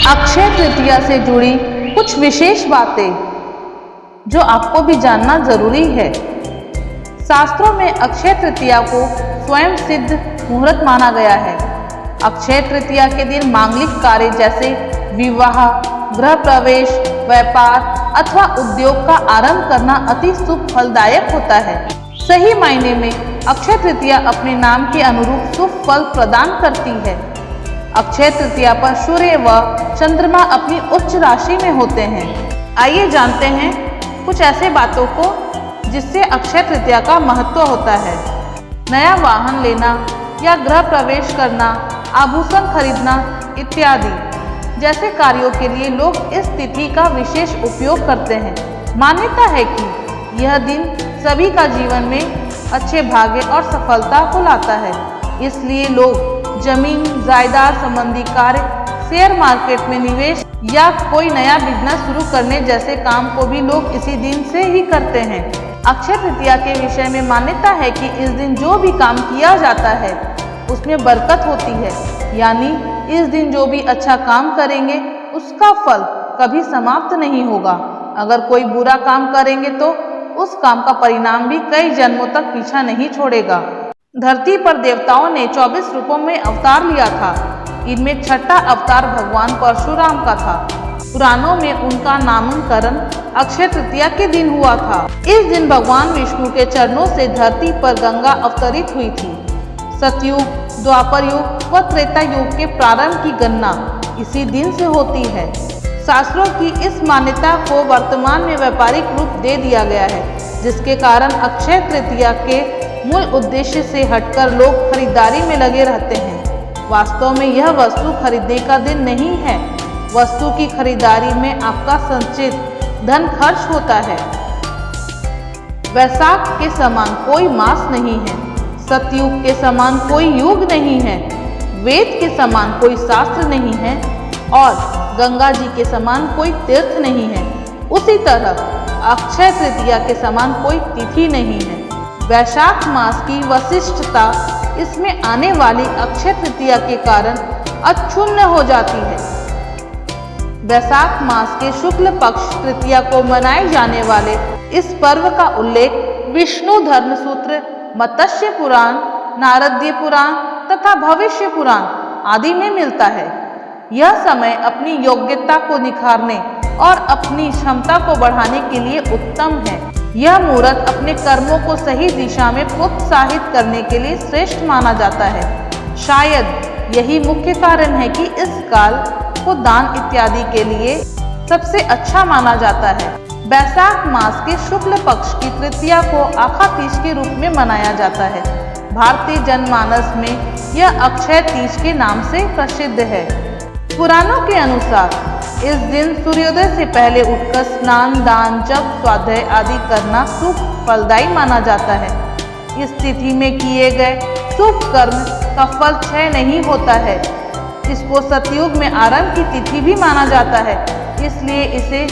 अक्षय तृतीया से जुड़ी कुछ विशेष बातें जो आपको भी जानना जरूरी है। शास्त्रों में अक्षय तृतीया को स्वयं सिद्ध मुहूर्त माना गया है। अक्षय तृतीया के दिन मांगलिक कार्य जैसे विवाह, गृह प्रवेश, व्यापार अथवा उद्योग का आरंभ करना अति शुभ फलदायक होता है। सही मायने में अक्षय तृतीया अपने नाम के अनुरूप शुभ फल प्रदान करती है। अक्षय तृतीया पर सूर्य व चंद्रमा अपनी उच्च राशि में होते हैं। आइए जानते हैं कुछ ऐसे बातों को जिससे अक्षय तृतीया का महत्व होता है। नया वाहन लेना या गृह प्रवेश करना, आभूषण खरीदना इत्यादि जैसे कार्यों के लिए लोग इस तिथि का विशेष उपयोग करते हैं। मान्यता है कि यह दिन सभी का जीवन में अच्छे भाग्य और सफलता को लाता है। इसलिए लोग जमीन जायदाद संबंधी कार्य, शेयर मार्केट में निवेश या कोई नया बिजनेस शुरू करने जैसे काम को भी लोग इसी दिन से ही करते हैं। अक्षय तृतीया के विषय में मान्यता है कि इस दिन जो भी काम किया जाता है उसमें बरकत होती है, यानी इस दिन जो भी अच्छा काम करेंगे उसका फल कभी समाप्त नहीं होगा। अगर कोई बुरा काम करेंगे तो उस काम का परिणाम भी कई जन्मों तक पीछा नहीं छोड़ेगा। धरती पर देवताओं ने 24 रूपों में अवतार लिया था। इनमें छठा अवतार भगवान परशुराम का था। पुराणों में उनका नामकरण अक्षय तृतीया के दिन हुआ था। इस दिन भगवान विष्णु के चरणों से धरती पर गंगा अवतरित हुई थी। सतयुग, द्वापर युग व त्रेता युग के प्रारंभ की गणना इसी दिन से होती है। शास्त्रों की इस मान्यता को वर्तमान में व्यापारिक रूप दे दिया गया है, जिसके कारण अक्षय तृतीया के मूल उद्देश्य से हटकर लोग खरीदारी में लगे रहते हैं। वास्तव में यह वस्तु खरीदने का दिन नहीं है। वस्तु की खरीदारी में आपका संचित धन खर्च होता है। वैशाख के समान कोई मास नहीं है, सतयुग के समान कोई युग नहीं है, वेद के समान कोई शास्त्र नहीं है और गंगा जी के समान कोई तीर्थ नहीं है। उसी तरह अक्षय तृतीया के समान कोई तिथि नहीं है। वैशाख मास की वशिष्ठता इसमें आने वाली अक्षय तृतीया के कारण अक्षुण्ण हो जाती है। वैशाख मास के शुक्ल पक्ष तृतीया को मनाए जाने वाले इस पर्व का उल्लेख विष्णु धर्म सूत्र, मत्स्य पुराण, नारदीय पुराण तथा भविष्य पुराण आदि में मिलता है। यह समय अपनी योग्यता को निखारने और अपनी क्षमता को बढ़ाने के लिए उत्तम है। यह मुहूर्त अपने कर्मों को सही दिशा में प्रोत्साहित करने के लिए श्रेष्ठ माना जाता है। शायद यही मुख्य कारण है कि इस काल को दान इत्यादि के लिए सबसे अच्छा माना जाता है। वैशाख मास के शुक्ल पक्ष की तृतीया को आखा तीज के रूप में मनाया जाता है। भारतीय जनमानस में यह अक्षय तीज के नाम से प्रसिद्ध है। पुराणों के अनुसार इस दिन सूर्योदय से पहले उठकर स्नान, दान, जप, स्वाध्याय आदि करना शुभ फलदायी माना जाता है। इस तिथि में किए गए शुभ कर्म का फल क्षय नहीं होता है। इसको सतयुग में आरंभ की तिथि भी माना जाता है, इसलिए इसे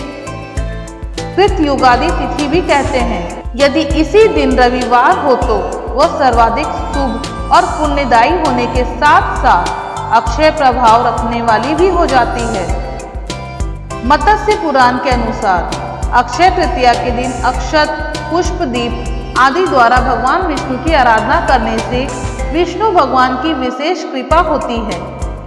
कृतयुगादि तिथि भी कहते हैं। यदि इसी दिन रविवार हो तो वह सर्वाधिक शुभ और पुण्यदायी होने के साथ साथ अक्षय प्रभाव रखने वाली भी हो जाती है। मत्स्य पुराण के अनुसार अक्षय तृतीया के दिन अक्षत, पुष्प, दीप आदि द्वारा भगवान विष्णु की आराधना करने से विष्णु भगवान की विशेष कृपा होती है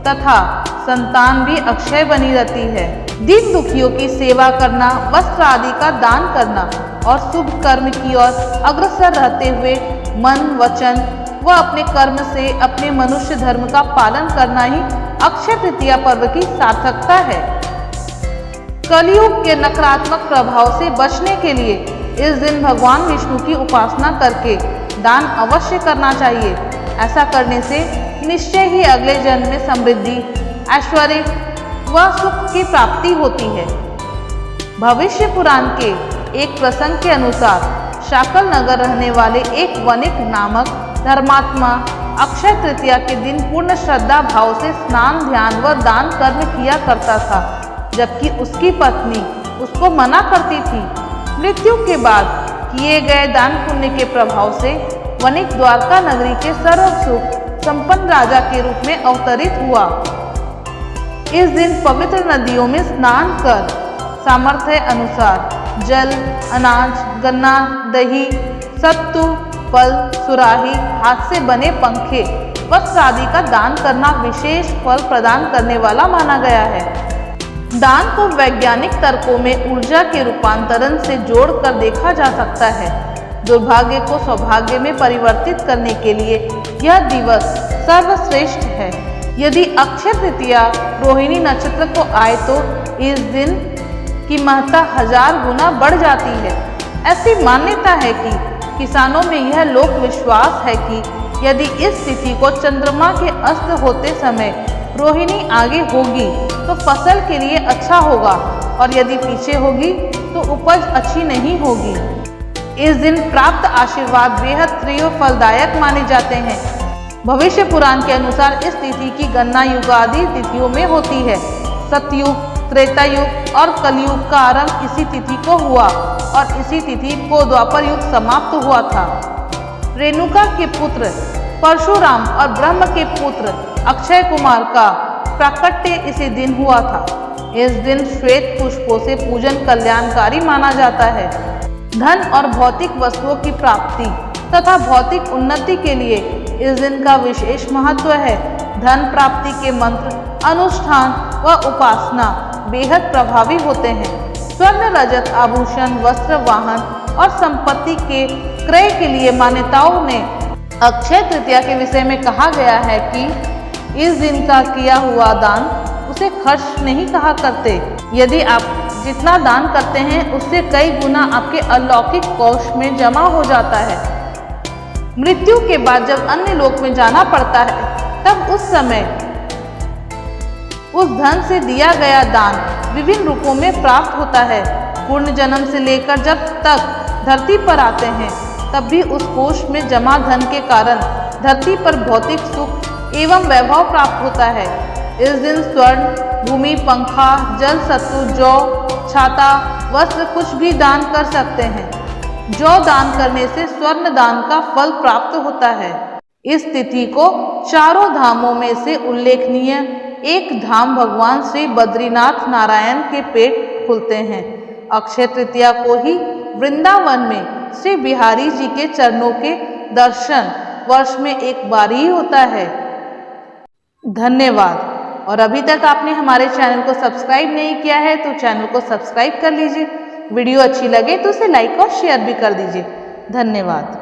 तथा संतान भी अक्षय बनी रहती है। दीन दुखियों की सेवा करना, वस्त्र आदि का दान करना और शुभ कर्म की ओर अग्रसर रहते हुए मन, वचन व अपने कर्म से अपने मनुष्य धर्म का पालन करना ही अक्षय तृतीया पर्व की सार्थकता है। कलयुग के नकारात्मक प्रभाव से बचने के लिए इस दिन भगवान विष्णु की उपासना करके दान अवश्य करना चाहिए। ऐसा करने से निश्चय ही अगले जन्म में समृद्धि, ऐश्वर्य व सुख की प्राप्ति होती है। भविष्य पुराण के एक प्रसंग के अनुसार शाकल नगर रहने वाले एक वणिक नामक धर्मात्मा अक्षय तृतीया के दिन पूर्ण श्रद्धा भाव से स्नान, ध्यान व दान कर्म किया करता था, जबकि उसकी पत्नी उसको मना करती थी। मृत्यु के बाद किए गए दान पुण्य के प्रभाव से वणिक द्वारका नगरी के सर्व सुख संपन्न राजा के रूप में अवतरित हुआ। इस दिन पवित्र नदियों में स्नान कर सामर्थ्य अनुसार जल, अनाज, गन्ना, दही, सत्तू, फल, सुराही, हाथ से बने पंखे, वस्त्र आदि का दान करना विशेष फल प्रदान करने वाला माना गया है। दान को वैज्ञानिक तर्कों में ऊर्जा के रूपांतरण से जोड़कर देखा जा सकता है। दुर्भाग्य को सौभाग्य में परिवर्तित करने के लिए यह दिवस सर्वश्रेष्ठ है। यदि अक्षय तृतीया रोहिणी नक्षत्र को आए तो इस दिन की महत्ता 1000 गुना बढ़ जाती है। ऐसी मान्यता है कि किसानों में यह लोक विश्वास है कि यदि इस तिथि को चंद्रमा के अस्त होते समय रोहिणी आगे होगी तो फसल के लिए अच्छा होगा और यदि पीछे होगी तो उपज अच्छी नहीं होगी। इस दिन प्राप्त आशीर्वाद बेहद प्रिय फलदायक माने जाते हैं। भविष्य पुराण के अनुसार इस तिथि की गणना युगादि तिथियों में होती है। सतयुग, त्रेता युग और कलयुग का आरंभ इसी तिथि को हुआ और इसी तिथि को द्वापर युग समाप्त हुआ था। रेणुका के पुत्र परशुराम और ब्रह्म के पुत्र अक्षय कुमार का प्राकट्य इसी दिन हुआ था। इस दिन श्वेत पुष्पों से पूजन कल्याणकारी माना जाता है। धन और भौतिक वस्तुओं की प्राप्ति तथा भौतिक उन्नति के लिए इस दिन का विशेष महत्व है। धन प्राप्ति के मंत्र, अनुष्ठान व उपासना बेहद प्रभावी होते हैं। स्वर्ण, रजत, आभूषण, वस्त्र, वाहन और संपत्ति के क्रय के लिए मान्यताओं ने अक्षय तृतीया के विषय में कहा गया है कि इस दिन का किया हुआ दान उसे खर्च नहीं कहा करते। यदि आप जितना दान करते हैं उससे कई गुना आपके अलौकिक कोष में जमा हो जाता है। मृत्यु के बाद जब अन्य लोक में जाना पड़ता है तब उस समय उस धन से दिया गया दान विभिन्न रूपों में प्राप्त होता है। पूर्ण जन्म से लेकर जब तक धरती पर आते हैं तब भी उस कोष में जमा धन के कारण धरती पर भौतिक सुख एवं वैभव प्राप्त होता है। इस दिन स्वर्ण, भूमि, पंखा, जल, सत्तू, जौ, छाता, वस्त्र कुछ भी दान कर सकते हैं। जौ दान करने से स्वर्ण दान का फल प्राप्त होता है। इस तिथि को चारों धामों में से उल्लेखनीय एक धाम भगवान श्री बद्रीनाथ नारायण के पेट खुलते हैं। अक्षय तृतीया को ही वृंदावन में श्री बिहारी जी के चरणों के दर्शन वर्ष में एक बार ही होता है। धन्यवाद। और अभी तक आपने हमारे चैनल को सब्सक्राइब नहीं किया है तो चैनल को सब्सक्राइब कर लीजिए। वीडियो अच्छी लगे तो उसे लाइक और शेयर भी कर दीजिए। धन्यवाद।